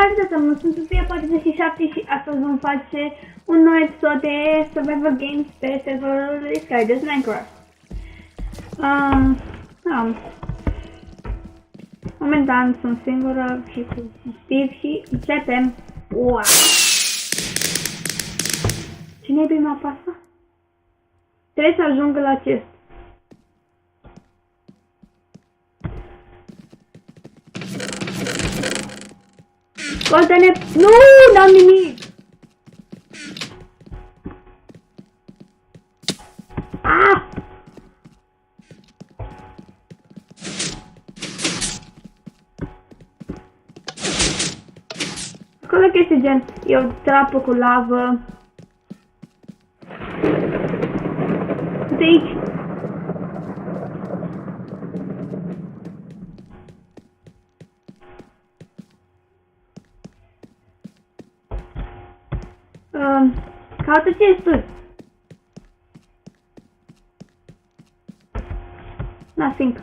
salutare de mă sunt Sofia 47 și astăzi vom face un nou episod de Survivor Games pe serverul lui Skydust Minecraft. Momentan sunt singură și cu Steve și începem. Wow! Cine e prima pasă? Trebuie să ajungă la acest. Scoate-ne! Nu! N-am nimic! Ah! Acolo că este gen, e o trapă cu lavă. De aici. Caută chesturi. Nothing.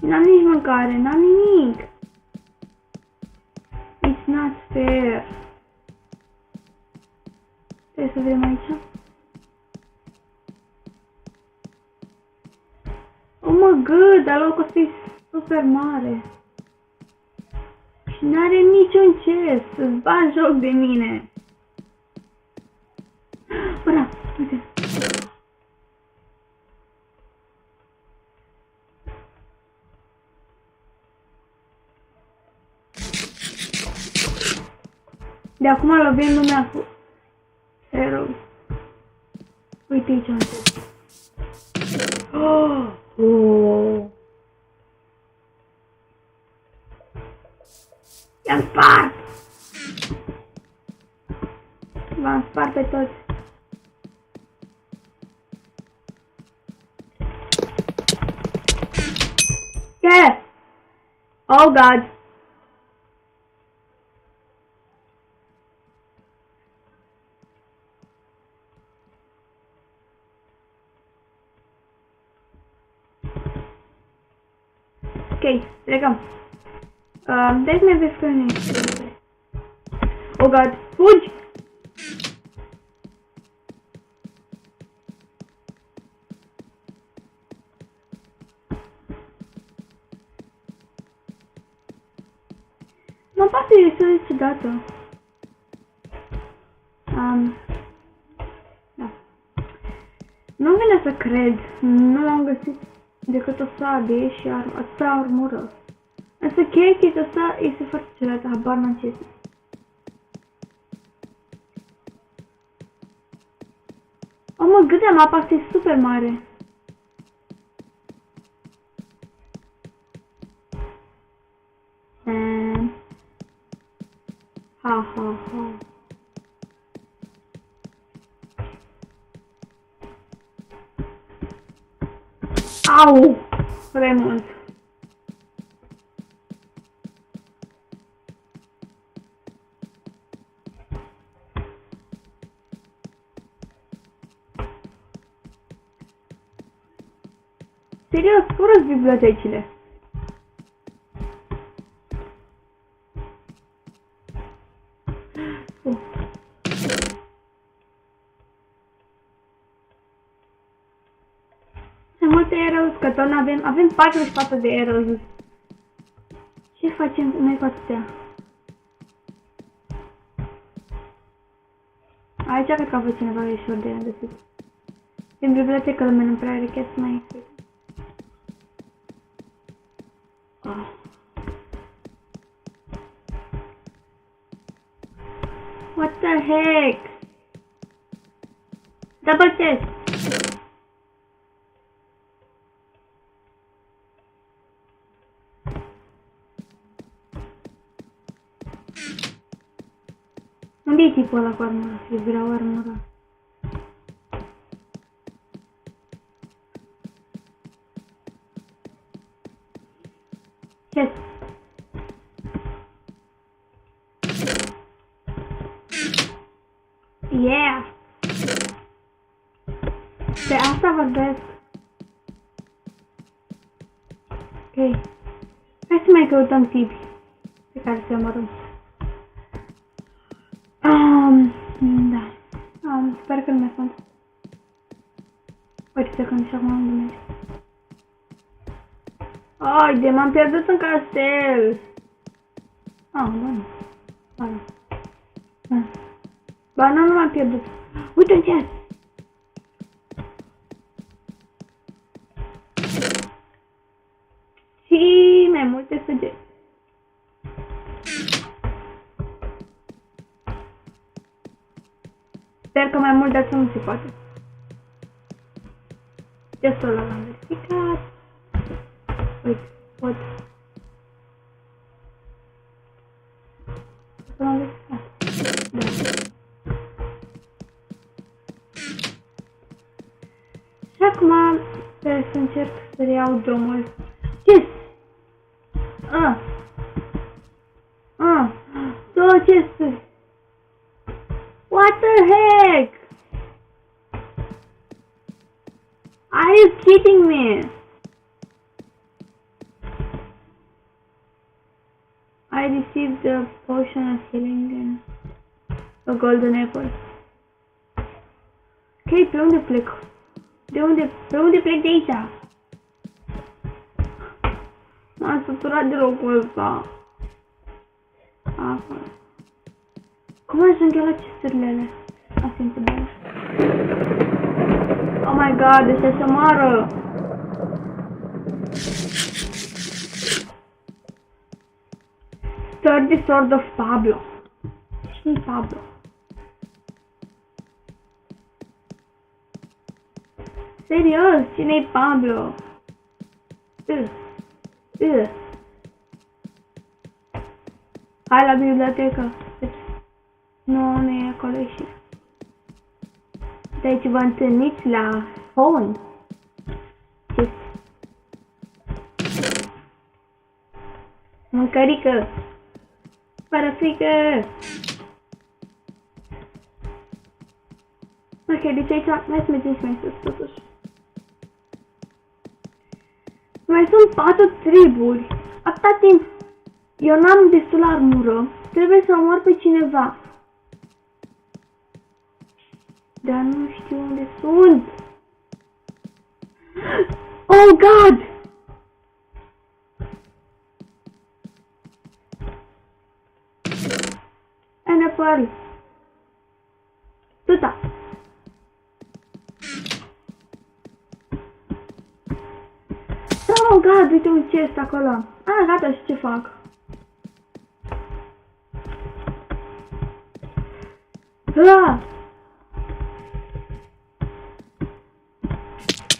N-am nici mâncare, n-am nimic. It's not fair. Trebuie să vedem aici. Oh my god, dar locul ăsta e super mare. Și n-are niciun chest, să-ți bagi joc de mine. Bă, uite. De acum lovim lumea cu arrow. Uite aici un chest. Oh! I-am spart! V-am spart pe toți. Ce? Oh god! Ok, plecăm. Deci ne vezi că nu. Oh god, fugi! Mă pasă destul de ciudată. Da. Nu vine să cred, nu am găsit decât o sabie și atâta armură. Însă chestia asta este foarte ciudată, habar n-am ce este. Oh mă, gândea, mapa asta e super mare. Ha ha ha. Au! Remont. Serios, fură bibliotecile. Sunt multe arrows, că tot avem 44 de arrows. Ce facem noi cu atâtea? Aici cred că a fost cineva ușor de găsit. Din bibliotecă lumea nu prea are chiar să mai explic. What the heck? Double chest! Unde e tipul ăla cu armură? Eu vreau armură. Chest! Yeah! Pe asta vorbesc. Ok. Hai să mai căutăm tipi pe care să omorâm. Da. Sper că nu mai sunt. Uite, să când și acum unde merge. Ai, de m-am pierdut în castel. Bun. Ba, nu m-am pierdut. Uite în cer. Și mai multe săgeți. Sper că mai mult de asta nu se poate. Testul ăla l-am verificat. Uite, pot. L-am verificat. Da. Și acum trebuie să încerc să reiau drumul. Yes! Două chesturi! What the heck? Are you kidding me? I received a potion of healing and a golden apple. Ok, pe unde plec? Pe unde plec de aici? M-am săturat de locul ăsta. Acolo. Cum ajung eu la chesturile alea? Asta e întrebarea. Oh my god, ăștia se moară! Sturdy Sword of Pablo. Cine-i Pablo? Serios, cine-i Pablo? Hai la bibliotecă. Nu e acolo ieșit. Deci vă întâlniți la phone. Mâncărică. Fără frică. Ok, deci aici, hai să mergem și mai sus, totuși. Mai sunt 4 triburi. Atâta timp. Eu n-am destul armură. Trebuie să omor pe cineva. Dar nu știu unde sunt. Oh god! An apple. Tuta. Oh god, uite un chest acolo. Gata, și ce fac?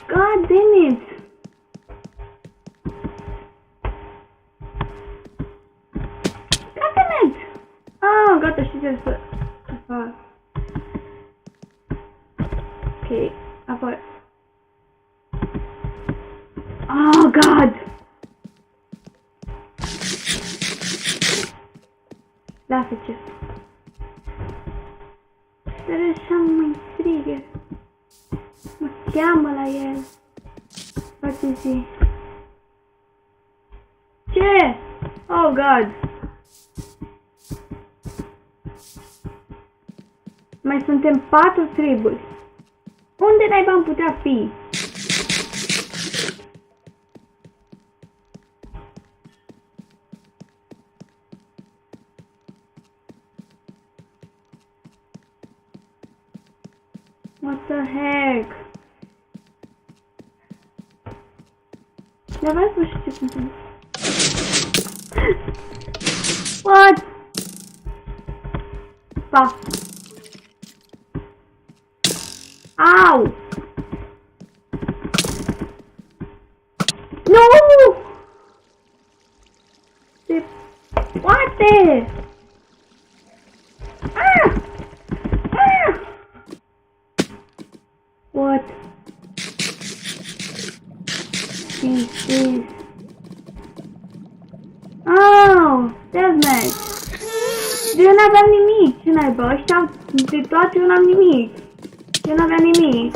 God damn it! God damn it! Gata, știi ce să fac. Ok, apoi. Oh god! Lasă ce. Dar așa mă intrigă. Mă cheamă la el. Face zi. Ce? Oh god! Mai suntem 4 triburi. Unde naiba am putea fi? What the heck? Dar vreau să știu ce se întâmplă. What? Pa. Au! Nu! Se poate! What? This is... Oh! Deathmatch! Eu n-aveam nimic! Ce naiba? Ăștia de toate eu n-am nimic! Eu n-aveam nimic!